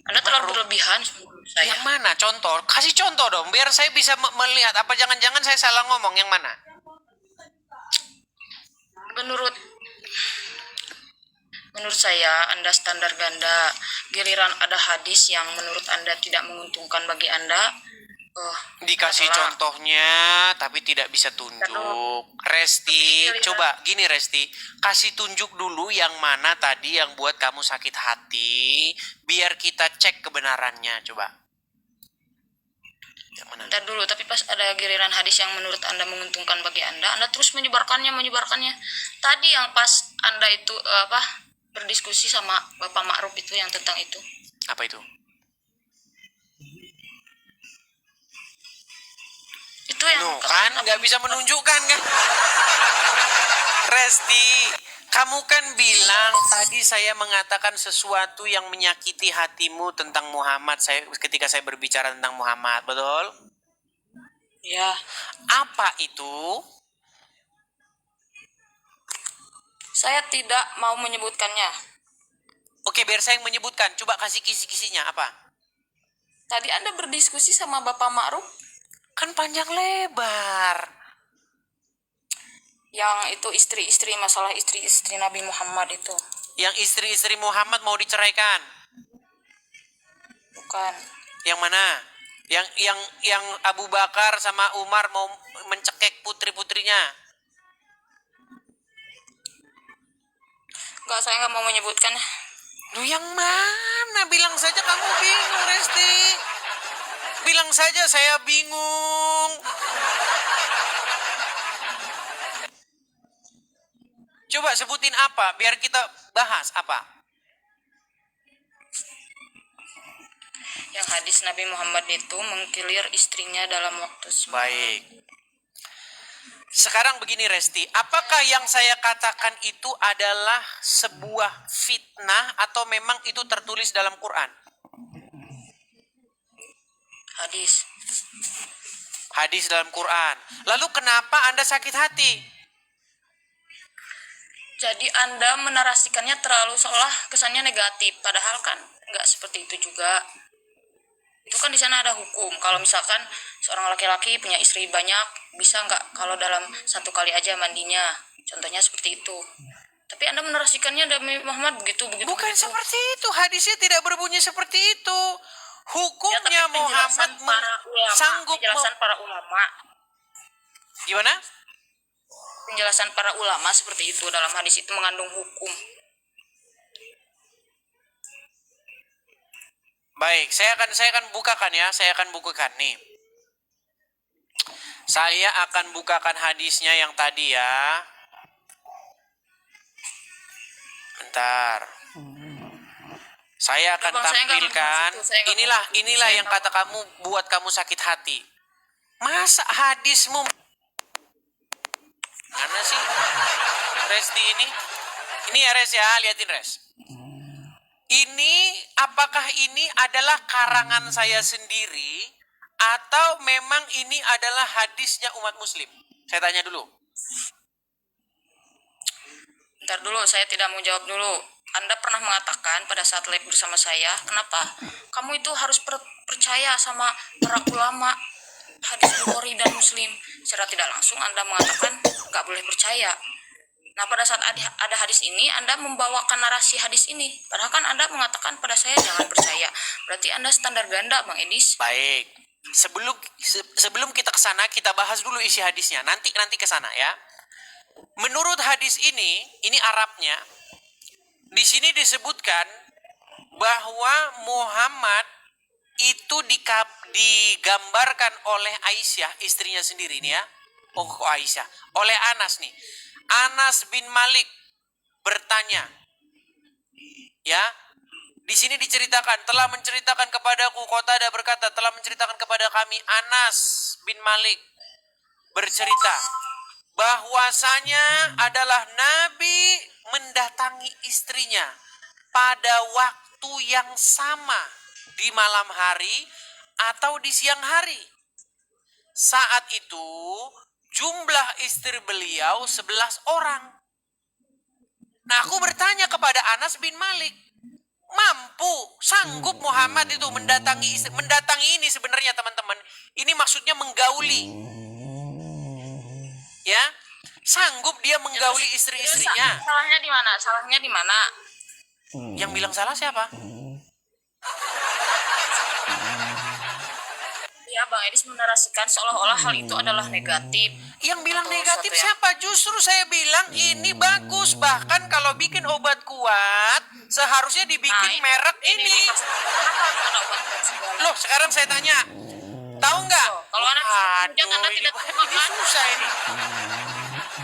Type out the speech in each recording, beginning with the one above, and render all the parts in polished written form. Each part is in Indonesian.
Anda terlalu berlebihan menurut saya. Yang mana? Contoh, kasih contoh dong, biar saya bisa melihat. Apa jangan-jangan saya salah ngomong? Yang mana? Menurut menurut saya Anda standar ganda. Giliran ada hadis yang menurut Anda tidak menguntungkan bagi Anda, Dikasih salah. contohnya, tapi tidak bisa tunjuk. Resti, Tapi coba gini Resti, kasih tunjuk dulu yang mana tadi yang buat kamu sakit hati, biar kita cek kebenarannya, coba. Yang mana? Ntar dulu, tapi pas ada giliran hadis yang menurut Anda menguntungkan bagi Anda terus menyebarkannya. Tadi yang pas Anda itu berdiskusi sama Bapak Ma'ruf itu yang tentang itu. Apa itu? Itu yang No, kan nggak bisa menunjukkan kan? Resti, kamu kan bilang tadi saya mengatakan sesuatu yang menyakiti hatimu tentang Muhammad ketika saya berbicara tentang Muhammad, betul? Ya, Apa itu? saya tidak mau menyebutkannya. Oke, biar saya yang menyebutkan. Coba kasih kisi-kisinya apa? Tadi Anda berdiskusi sama Bapak Ma'ruf Kan panjang lebar. yang itu masalah istri-istri Nabi Muhammad itu. Yang istri-istri Muhammad mau diceraikan. Bukan. Yang mana? Yang Abu Bakar sama Umar mau mencekik putri-putrinya. Enggak, saya nggak mau menyebutkan. Lu yang mana? Bilang saja kamu bingung, Resti. Bilang saja saya bingung. Coba sebutin apa, biar kita bahas apa. Yang hadis Nabi Muhammad itu mengkilir istrinya dalam waktu semalam. Baik. Sekarang begini Resti, apakah yang saya katakan itu adalah sebuah fitnah atau memang itu tertulis dalam Quran? Hadis. Hadis dalam Quran. Lalu kenapa Anda sakit hati? Jadi Anda menarasikannya terlalu seolah kesannya negatif, padahal kan nggak seperti itu juga. Itu kan di sana ada hukum. Kalau misalkan seorang laki-laki punya istri banyak, bisa nggak kalau dalam satu kali aja mandinya? Contohnya seperti itu. Tapi Anda menarasikannya Nabi Muhammad begitu. Bukan seperti itu, hadisnya tidak berbunyi seperti itu. Hukumnya Ya, tapi Muhammad sanggup penjelasan para ulama. Gimana? Penjelasan para ulama seperti itu dalam hadis itu mengandung hukum. Baik, saya akan bukakan ya, saya akan bukakan nih. Saya akan bukakan hadisnya yang tadi ya. Bentar. Saya akan tampilkan. Inilah yang kata kamu buat kamu sakit hati. Masa hadismu mana sih? Resti ini? Ini ya Res ya, liatin Res. Ini, apakah ini adalah karangan saya sendiri atau memang ini adalah hadisnya umat muslim? Saya tanya dulu. Bentar dulu, saya tidak mau jawab dulu. Anda pernah mengatakan pada saat live bersama saya, kenapa kamu itu harus percaya sama para ulama hadis Bukhari dan Muslim? Secara tidak langsung Anda mengatakan nggak boleh percaya. Nah, pada saat ada hadis ini, Anda membawakan narasi hadis ini. Padahal kan Anda mengatakan pada saya jangan percaya. Berarti Anda standar ganda, Bang Edis. Baik. Sebelum kita ke sana, kita bahas dulu isi hadisnya. Nanti ke sana ya. Menurut hadis ini Arabnya. Di sini disebutkan bahwa Muhammad itu digambarkan oleh Aisyah, istrinya sendiri nih ya. Oh, Aisyah. Oleh Anas nih. Anas bin Malik bertanya, ya, di sini diceritakan, telah menceritakan kepadaku, Qatadah berkata, telah menceritakan kepada kami, Anas bin Malik bercerita, bahwasanya adalah Nabi mendatangi istrinya pada waktu yang sama di malam hari atau di siang hari. Saat itu jumlah istri beliau 11 orang. Nah, aku bertanya kepada Anas bin Malik, mampu, sanggup Muhammad itu mendatangi ini sebenarnya teman-teman. Ini maksudnya menggauli. Ya, sanggup dia menggauli istri-istrinya. Salahnya di mana? Salahnya di mana? Yang bilang salah siapa? Ya, Bang Edis menarasikan seolah-olah hal itu adalah negatif. Yang bilang Atau negatif sesuatu yang- siapa? Justru saya bilang ini bagus. Bahkan kalau bikin obat kuat, seharusnya dibikin merek ini. Kenapa harus ada obat kuat segala? Loh, sekarang saya tanya, tahu nggak? Kalau Anda tidak, Anda tidak terima ini kan? susah ini.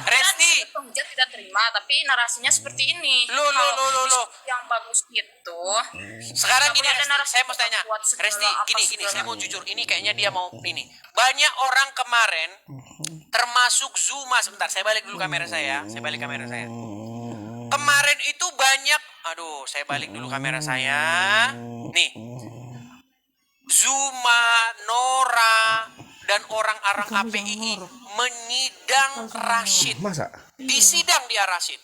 Resti, Penghujat tidak terima, tapi narasinya seperti ini. Loh. Yang bagus itu. Sekarang Nggak gini, boleh ada Resti, narasi saya mau tanya, kuat segala Resti, apa gini, segala. saya mau jujur, ini kayaknya dia mau ini. Banyak orang kemarin, termasuk Zuma, sebentar, saya balik dulu kamera saya, Kemarin itu banyak, saya balik dulu kamera saya, nih, Zuma, Nora, dan orang-orang API menyidang Rashid. Masa? Disidang dia Rashid.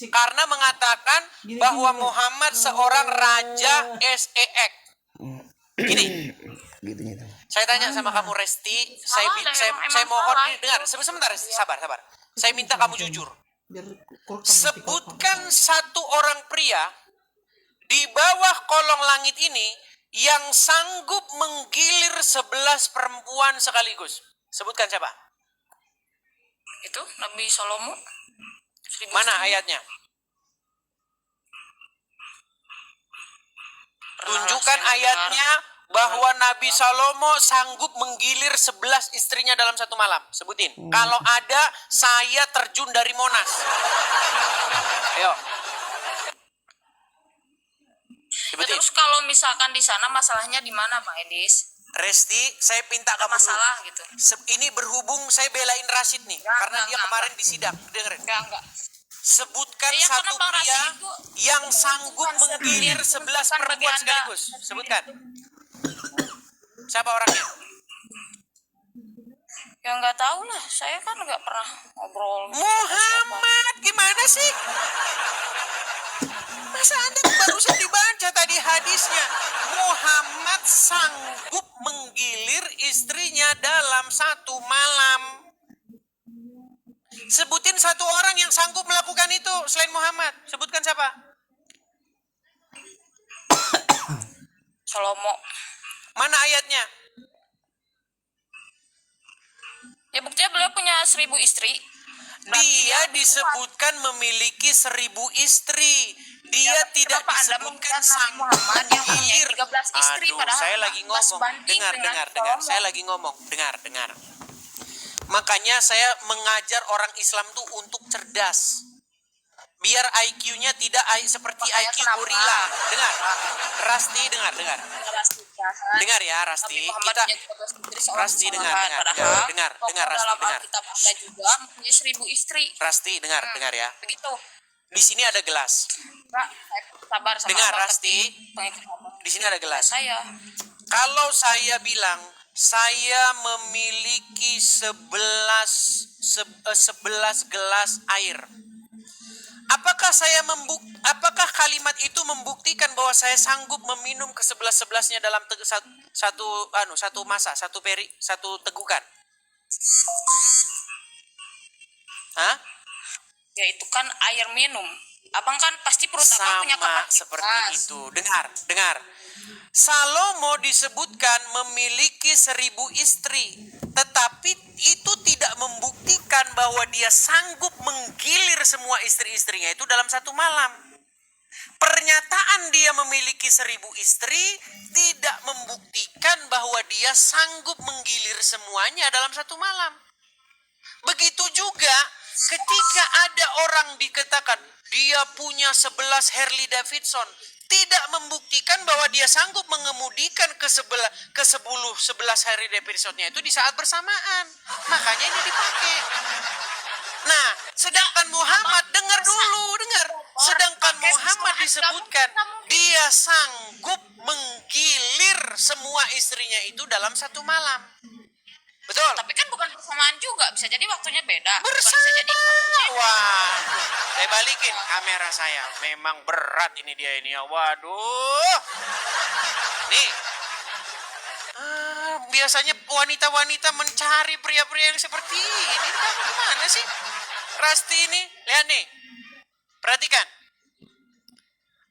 Karena mengatakan bahwa Muhammad seorang raja SEX. Gini, Gitu. saya tanya sama kamu Resti, Salah, saya emang mohon salah. nih, dengar, sebentar, Resti, sabar. Saya minta kamu jujur. Sebutkan satu orang pria di bawah kolong langit ini yang sanggup menggilir 11 perempuan sekaligus. Sebutkan siapa? Itu Nabi Salomo. Mana ayatnya? Tunjukkan ayatnya bahwa Nabi Salomo sanggup menggilir 11 istrinya dalam satu malam. Sebutin. Kalau ada, saya terjun dari Monas. Ayo. Ya, Sebutin. terus kalau misalkan di sana masalahnya di mana, Bang Edis? Resti, saya minta kamu dulu. Masalah gitu. Ini berhubung saya belain Rashid nih. Karena dia kemarin disidang. Dengerin. Enggak. Sebutkan Ya, yang satu karena Bang pria Rashid itu yang sanggup bukan menggilir bagi 11 perempuan Anda. sekaligus. Sebutkan. Siapa orangnya? Ya nggak tahu lah, saya kan nggak pernah ngobrol. Muhammad, gimana sih? Masa Anda barusan dibaca tadi hadisnya? Muhammad sanggup menggilir istrinya dalam satu malam. Sebutin satu orang yang sanggup melakukan itu selain Muhammad. Sebutkan siapa? Salomo. Mana ayatnya? Ya buktinya beliau punya 1000 istri. Dia disebutkan memiliki 1000 istri. Dia tidak Kenapa Anda disebutkan mengatakan Nabi sanggup Muhammad yang punya menggilir. 13 istri Aduh, padahal saya lagi nggak ngomong. sebanding Dengar. dengan Saya Salomo. lagi ngomong. Dengar. Makanya saya mengajar orang Islam tuh untuk cerdas. Biar IQ-nya tidak seperti Makanya IQ kenapa? gorila. Dengar. Rasti, dengar. Dengar ya, Nabi Rasti. Muhammad Kita punya 13 istri seorang Rasti, pasangan. dengar, Padahal dengar, tokoh Rasti, dalam dengar. Alkitab Anda juga mempunyai 1000 istri. Rasti, dengar ya. Begitu. Di sini ada gelas. Kak, saya sabar sama Dengar, Abang, Rasti. tapi pengikut Abang. Di sini ada gelas. Saya Kalau saya bilang saya memiliki 11 gelas air. Apakah kalimat itu membuktikan bahwa saya sanggup meminum ke 11-11-nya dalam satu masa, satu tegukan? Hah? ya itu kan air minum. Abang kan pasti perut abang punya Sama kapasitas. seperti itu. Dengar. Salomo disebutkan memiliki 1000 istri, tetapi itu tidak membuktikan bahwa dia sanggup menggilir semua istri-istrinya itu dalam satu malam. Pernyataan dia memiliki 1000 istri tidak membuktikan bahwa dia sanggup menggilir semuanya dalam satu malam. Begitu juga ketika ada orang dikatakan dia punya 11 Harley Davidson, tidak membuktikan bahwa dia sanggup mengemudikan ke 11 Harley Davidsonnya itu di saat bersamaan. Makanya ini dipakai. Nah, sedangkan Muhammad, dengar. Sedangkan Muhammad disebutkan dia sanggup menggilir semua istrinya itu dalam satu malam. Betul? Tapi kan bukan bersamaan juga, bisa jadi waktunya beda. Bisa jadi Bersama. Wah, saya balikin kamera saya. Memang berat ini dia ini ya. Waduh. Nih. Biasanya wanita-wanita mencari pria-pria yang seperti ini. Ini kamu gimana sih? Rasti ini, lihat nih. Perhatikan.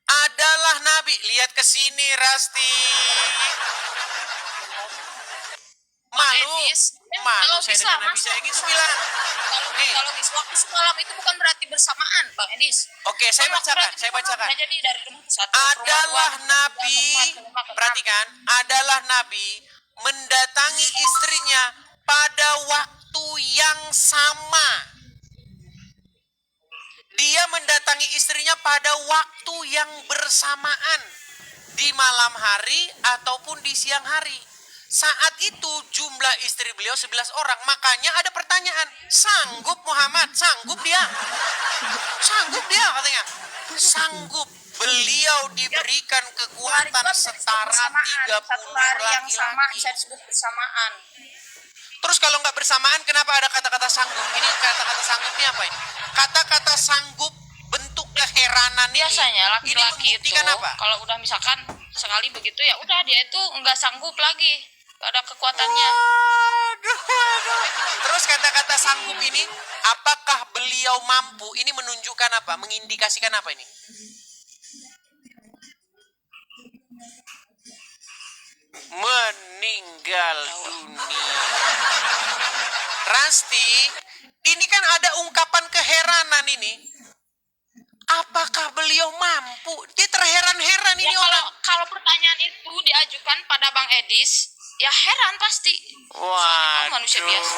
Adalah Nabi. Lihat ke sini, Rasti. Malu. Malu kalau saya bisa, dengan Nabi masa saya gitu bisa. bilang. Nih. Kalau waktu semalam itu bukan berarti bersamaan, Bang Edis. Oke, saya Kalau bacakan, berarti saya bacakan. bersamaan, jadi dari rumah ke satu, rumah Adalah dua, Nabi, rumah ke rumah ke enam. perhatikan, adalah Nabi mendatangi istrinya pada waktu yang sama. Dia mendatangi istrinya pada waktu yang bersamaan. Di malam hari ataupun di siang hari. Saat itu jumlah istri beliau 11 orang. Makanya ada pertanyaan, sanggup Muhammad? Sanggup dia? Sanggup dia katanya. Sanggup. Beliau diberikan kekuatan setara 30 satu hari yang sama laki-laki. bisa disebut bersamaan. Terus kalau nggak bersamaan kenapa ada kata-kata sanggup? Ini kata-kata sanggup ini apa ini? Kata-kata sanggup bentuk keheranan ini. Biasanya Ini laki-laki itu membuktikan apa? kalau udah misalkan sekali begitu ya udah dia itu nggak sanggup lagi, nggak ada kekuatannya. Aduh. Terus kata-kata sanggup ini, apakah beliau mampu? Ini menunjukkan apa? Mengindikasikan apa ini? Meninggal dunia. Rasti, ini kan ada ungkapan keheranan ini. Apakah beliau mampu? Dia terheran-heran Ya ini kalau orang. kalau pertanyaan itu diajukan pada Bang Edis, ya heran pasti. Soalnya itu manusia biasa.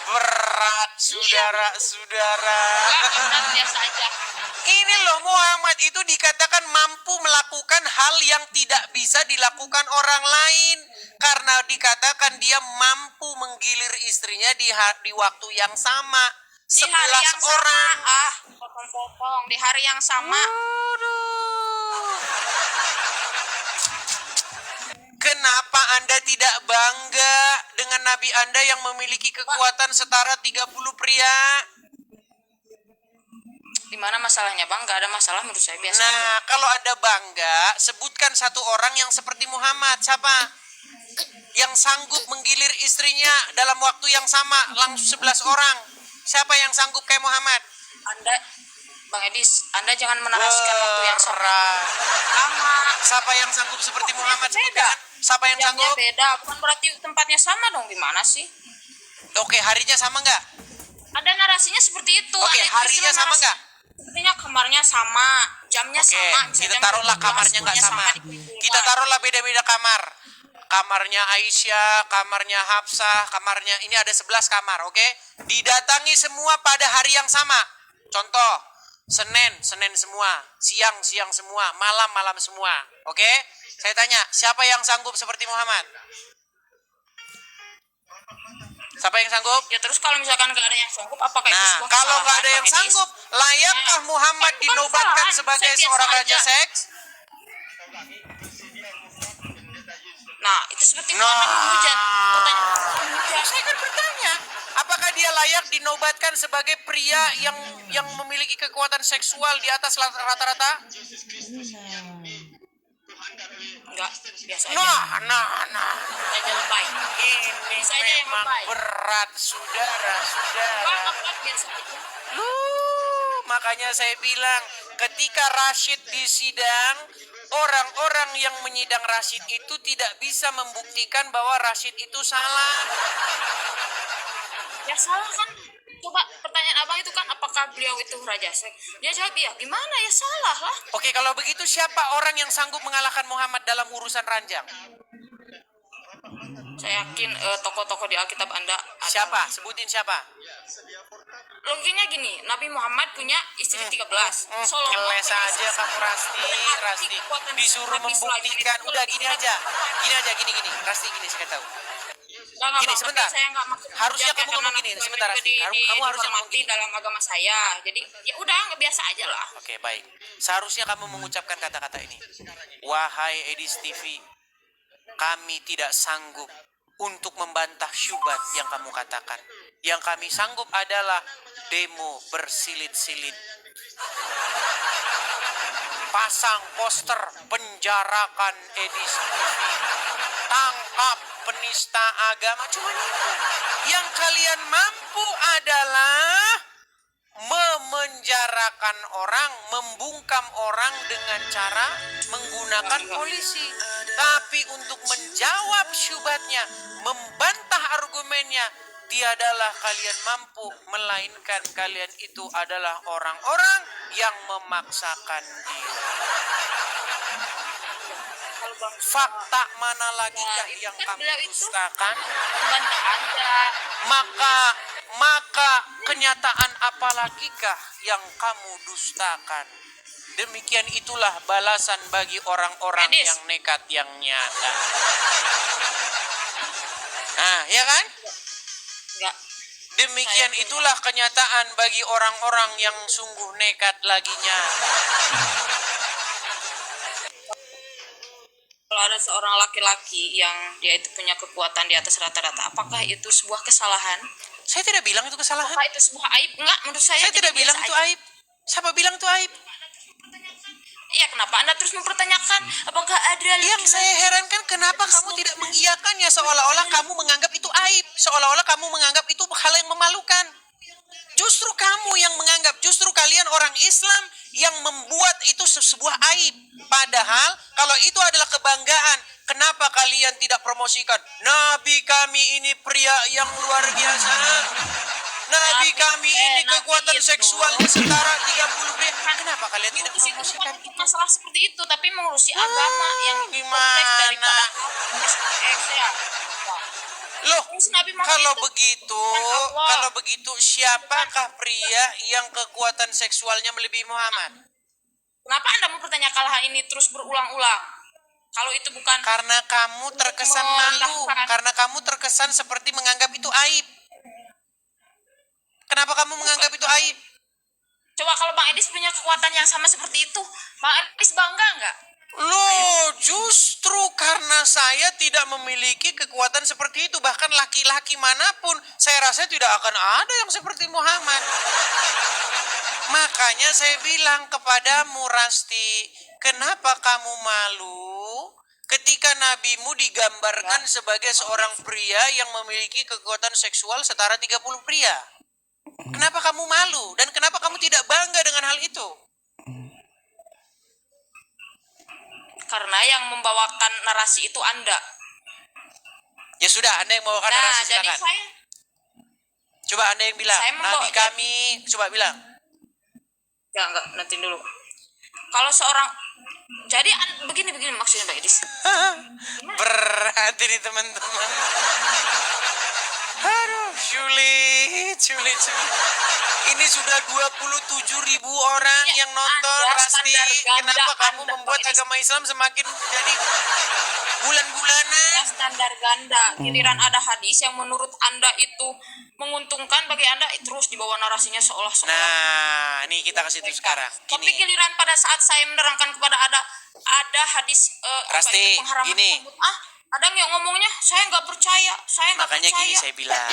Berat, saudara-saudara. Enggak, biasa aja. Ini loh, Muhammad itu dikatakan mampu melakukan hal yang tidak bisa dilakukan orang lain. Karena dikatakan dia mampu menggilir istrinya di waktu yang sama. Di 11 hari yang orang. sama, potong-potong. Di hari yang sama. Kenapa Anda tidak bangga dengan Nabi Anda yang memiliki kekuatan setara 30 pria? Di mana masalahnya, Bang? Gak ada masalah menurut saya, biasa aja. Nah, kalau Anda bangga, sebutkan satu orang yang seperti Muhammad. Siapa? Yang sanggup menggilir istrinya dalam waktu yang sama, langsung 11 orang. Siapa yang sanggup kayak Muhammad? Anda, Bang Edis, Anda jangan menarasikan waktu yang sama. Berat. Sama. Siapa yang sanggup seperti Muhammad? Beda. Sebutkan. Siapa yang Jamnya sanggup? beda, bukan berarti tempatnya sama dong. Gimana sih? Oke, harinya sama nggak? Ada narasinya seperti itu. Oke, Ada harinya istilah sama narasi. nggak? Sepertinya kamarnya sama, jamnya Oke, sama. Misalnya kita jam taruhlah 12, kamarnya nggak jamnya sama. di pintu Kita luar. taruhlah beda-beda kamar. Kamarnya Aisyah, kamarnya Hafsah, kamarnya ini ada 11 kamar, oke? Didatangi semua pada hari yang sama. Contoh, Senin semua, siang semua, malam semua, oke? Saya tanya, siapa yang sanggup seperti Muhammad? Siapa yang sanggup? Ya terus kalau misalkan nggak ada yang sanggup, apakah itu Nah, sebuah kalau kesalahan, nggak ada yang Bang Edis? sanggup, layakkah Muhammad bukan dinobatkan kesalahan. sebagai Saya biasa seorang aja. raja seks? Nah, itu seperti Nah, Anda menghujat. Pertanyaan. saya kan bertanya, apakah dia layak dinobatkan sebagai pria yang memiliki kekuatan seksual di atas rata-rata? Enggak, biasa aja. Nah. Saya aja lebay. Ini Saya aja yang memang lebay. berat, saudara. Enggak, biasa aja. Makanya saya bilang, ketika Rashid disidang, orang-orang yang menyidang Rashid itu tidak bisa membuktikan bahwa Rashid itu salah. Ya salah kan? Coba pertanyaan abang itu kan, apakah beliau itu raja seks? Dia jawab iya. Gimana ya, salah lah. Oke, kalau begitu siapa orang yang sanggup mengalahkan Muhammad dalam urusan ranjang? Saya yakin tokoh-tokoh di Alkitab Anda ada. Siapa? Sebutin siapa? Logikanya gini, Nabi Muhammad punya istri 13. Solomon Ngeles punya aja istri kamu Rasti. Disuruh membuktikan. Udah gini aja. Gini. Rasti gini saya tahu. Enggak, Gini, Bang, sebentar. Saya enggak maksud Harusnya menjaga kamu ngomong karena gini, Nabi sebentar, juga Rasti. Kamu harusnya ngomong dihormati gini. dalam agama saya. Jadi ya udah, nggak biasa aja lah. Oke, baik. Seharusnya kamu mengucapkan kata-kata ini. Wahai Edis TV, kami tidak sanggup untuk membantah syubhat yang kamu katakan. Yang kami sanggup adalah demo bersilit-silit, pasang poster, penjarakan Edis TV, tangkap penista agama. Cuma itu. Yang kalian mampu adalah memenjarakan orang, membungkam orang dengan cara menggunakan polisi. Tapi untuk menjawab syubhatnya, membantah argumennya, tiadalah kalian mampu, melainkan kalian itu adalah orang-orang yang memaksakan diri. Fakta mana lagi yang kamu dustakan? Membantah Anda. Maka kenyataan apalagikah yang kamu dustakan? Demikian itulah balasan bagi orang-orang Edis. yang nekat, yang nyata. Nah, ya kan? Enggak. Demikian itulah kenyataan bagi orang-orang yang sungguh nekat lagi nyata. Kalau ada seorang laki-laki yang dia itu punya kekuatan di atas rata-rata, apakah itu sebuah kesalahan? Saya tidak bilang itu kesalahan. Apakah itu sebuah aib? Enggak, menurut saya. Saya tidak bilang itu aib. Siapa bilang itu aib? Iya, kenapa Anda terus mempertanyakan? Apakah ada Yang saya herankan, kenapa kamu tidak mengiyakannya, seolah-olah kamu menganggap itu aib, seolah-olah kamu menganggap itu hal yang memalukan. Justru kamu yang menganggap, justru kalian orang Islam yang membuat itu sebuah aib. Padahal kalau itu adalah kebanggaan, kenapa kalian tidak promosikan? Nabi kami ini pria yang luar biasa. Nabi kami ini kekuatan seksualnya setara 30 pria. Kenapa kalian tidak promosikan itu? Masalah seperti itu, tapi mengurusi agama yang kompleks daripada ya. Loh, Nabi Muhammad kalau itu begitu, siapakah pria yang kekuatan seksualnya melebihi Muhammad? Kenapa Anda mempertanyakan hal ini terus berulang-ulang? Kalau itu bukan Karena kamu terkesan malu, karena kamu terkesan seperti menganggap itu aib. Kenapa kamu menganggap itu aib? Coba kalau Bang Edis punya kekuatan yang sama seperti itu, Bang Edis bangga nggak? Loh, justru karena saya tidak memiliki kekuatan seperti itu, bahkan laki-laki manapun, saya rasa tidak akan ada yang seperti Muhammad. Makanya saya bilang kepadamu, Rasti, kenapa kamu malu ketika nabimu digambarkan sebagai seorang pria yang memiliki kekuatan seksual setara 30 pria? Kenapa kamu malu? Dan kenapa kamu tidak bangga dengan hal itu? Karena yang membawakan narasi itu Anda. Ya sudah, Anda yang membawakan narasi, jadi silakan. saya Coba Anda yang bilang, Nabi kami, coba bilang. Enggak, nanti dulu. Kalau seorang, jadi begini maksudnya Mbak Edis. Berat ini teman-teman. Aduh, sulit. Ini sudah 27.000 orang yang nonton, Rasti. Kenapa kamu membuat agama Islam semakin jadi bulan-bulanan? Standar ganda. Giliran ada hadis yang menurut Anda itu menguntungkan bagi Anda, terus dibawa narasinya seolah-olah. Nah, ini kita kasih itu sekarang. Tapi Gini, giliran pada saat saya menerangkan kepada ada hadis Rasti, pengharaman gini. tersebut, ada yang ngomongnya saya nggak percaya, Makanya gini saya bilang.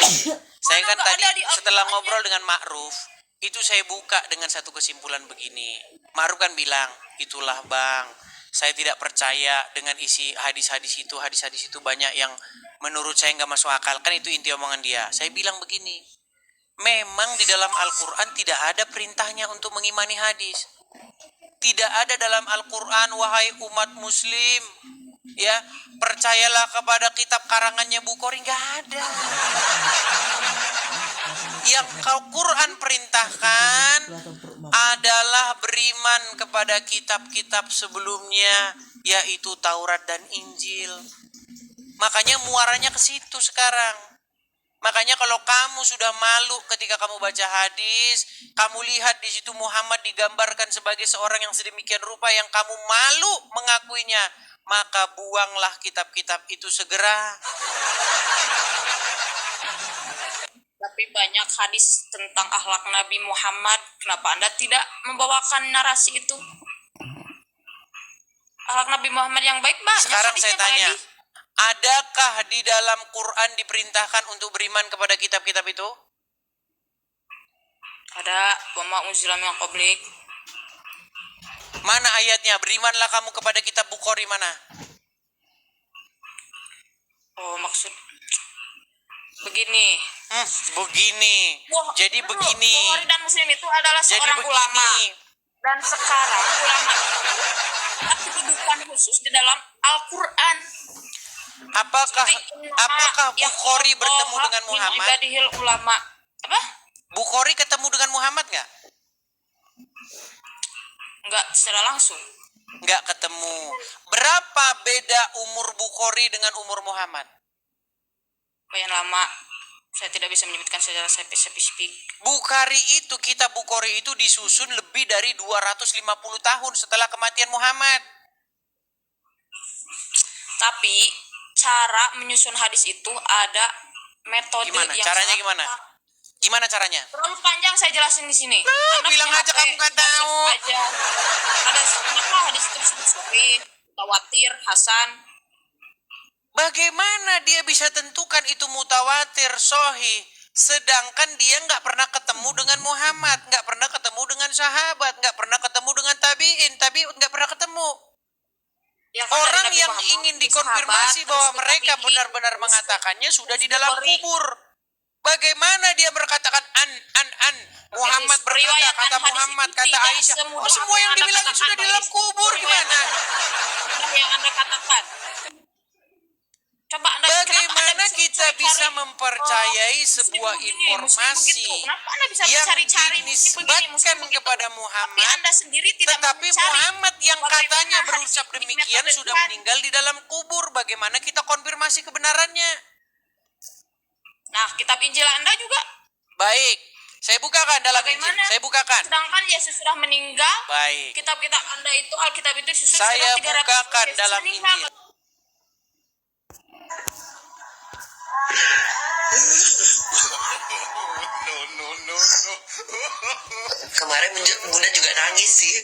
Saya kan tadi setelah ngobrol dengan Ma'ruf, itu saya buka dengan satu kesimpulan begini. Ma'ruf kan bilang, itulah Bang, saya tidak percaya dengan isi hadis-hadis itu banyak yang menurut saya nggak masuk akal. Kan itu inti omongan dia. Saya bilang begini, memang di dalam Al-Quran tidak ada perintahnya untuk mengimani hadis. Tidak ada dalam Al-Quran, wahai umat muslim, ya, percayalah kepada kitab karangannya Bukhari. Nggak ada. Yang Al-Quran perintahkan adalah beriman kepada kitab-kitab sebelumnya, yaitu Taurat dan Injil. Makanya muaranya ke situ sekarang. Makanya kalau kamu sudah malu ketika kamu baca hadis, kamu lihat di situ Muhammad digambarkan sebagai seorang yang sedemikian rupa yang kamu malu mengakuinya, maka buanglah kitab-kitab itu segera. Tapi banyak hadis tentang akhlak Nabi Muhammad. Kenapa Anda tidak membawakan narasi itu? Akhlak Nabi Muhammad yang baik banyak. Sekarang saya tanya, Adakah di dalam Quran diperintahkan untuk beriman kepada kitab-kitab itu? Ada wa ma unzila min qablik. Mana ayatnya? Berimanlah kamu kepada kitab Bukhari mana? Oh, maksud begini. Begini. Jadi Dulu, begini. Bukhari dan Muslim itu adalah Jadi seorang begini. ulama. Dan sekarang ulama ada kedudukan khusus di dalam Al-Quran. Apakah Bukhari bertemu dengan Min Muhammad? ibadihil ulama. Apa? Bukhari ketemu dengan Muhammad nggak? Enggak secara langsung. Nggak ketemu. Berapa beda umur Bukhari dengan umur Muhammad? Lumayan lama. Saya tidak bisa menyebutkan secara spesifik. Bukhari itu, kitab Bukhari itu disusun lebih dari 250 tahun setelah kematian Muhammad. Tapi cara menyusun hadis itu ada metode Gimana? yang Caranya sangat- gimana? Gimana caranya? Terlalu panjang saya jelasin di sini. Bilang punya aja HP, kamu nggak baca tahu. aja. Ada kenapa hadis itu disebut sahih, tawatir, hasan. Bagaimana dia bisa tentukan itu mutawatir, sohi, sedangkan dia nggak pernah ketemu dengan Muhammad, nggak pernah ketemu dengan sahabat, nggak pernah ketemu dengan tabiin nggak pernah ketemu. Yang kan dari Orang Nabi yang Muhammad, ingin sahabat, dikonfirmasi terus bahwa ke mereka tabi'in, benar-benar terus mengatakannya sudah di terus dalam Bukhari. kubur. Bagaimana dia berkatakan an Muhammad berkata, Riwayat kata hadis Muhammad, itu kata tidak Aisyah. semudah Oh, semua yang Anda dibilangin katakan, sudah di Pak dalam Idris. kubur Riwayat gimana? yang Anda katakan. Coba Anda kenapa Anda Bagaimana bisa kita mencari-cari, bisa mempercayai Muslim sebuah begini, informasi Muslim begitu? Kenapa Anda bisa yang mencari-cari Muslim begini, Muslim dinisbatkan begitu? kepada Tapi Muhammad, Anda sendiri tidak tetapi mencari Muhammad yang bagaimana katanya hadis berucap ini demikian metode sudah Tuhan. meninggal di dalam kubur? Bagaimana kita konfirmasi kebenarannya? Nah, kitab Injil Anda juga Baik, saya bukakan dalam Injil. bagaimana? Saya bukakan. Sedangkan Yesus sudah meninggal. Baik. Kitab-kitab Anda itu, Alkitab itu disusun Saya setelah 300 bukakan Yesus dalam meninggal. Injil. No. Kemarin Bunda juga nangis sih.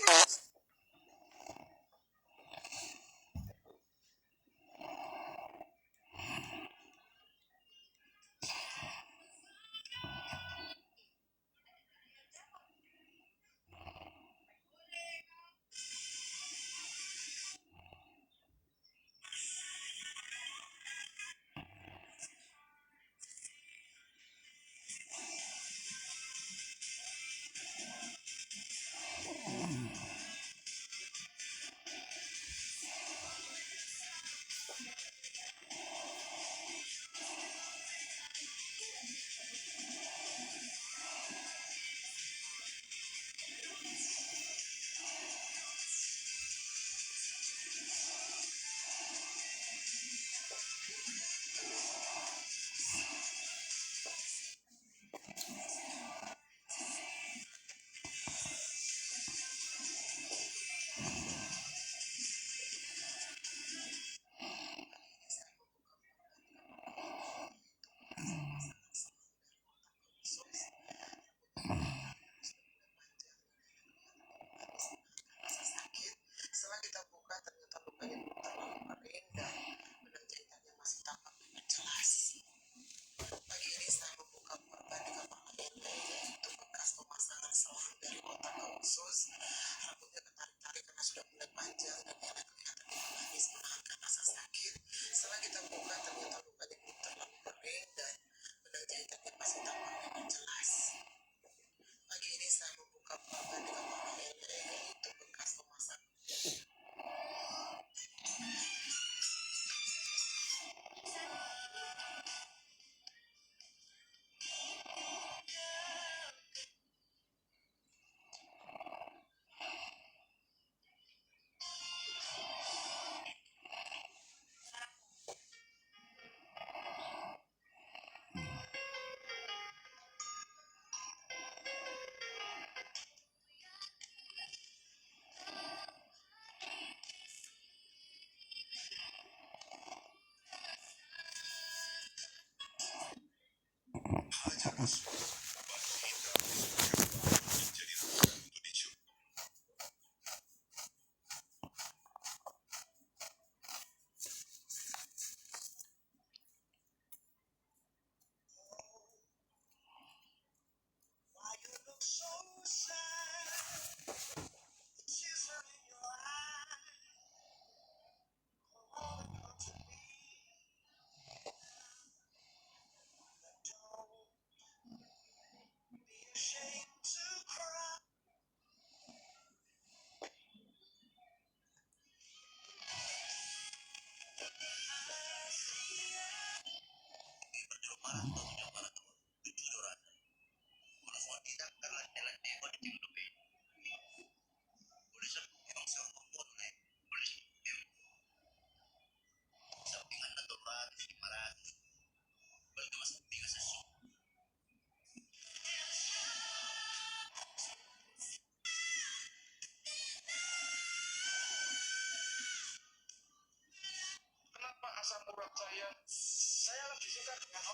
Setelah kita buka ternyata lukanya terlalu kering dan benang jahitannya masih tampak dengan jelas. Pagi ini saya membuka korban di kepala Ende, yaitu bekas pemasangan selang dari otak ke usus. Rambutnya ketarik-tarik karena sudah mulai panjang dan Ende kelihatan menangis menahankan rasa sakit. Setelah kita buka ternyata lukanya belum terlalu kering dan benang jahitannya masih tampak dengan jelas. Pagi ini saya membuka korban di kepala Ende, yaitu bekas pemasangan. asam urat saya lebih suka dengan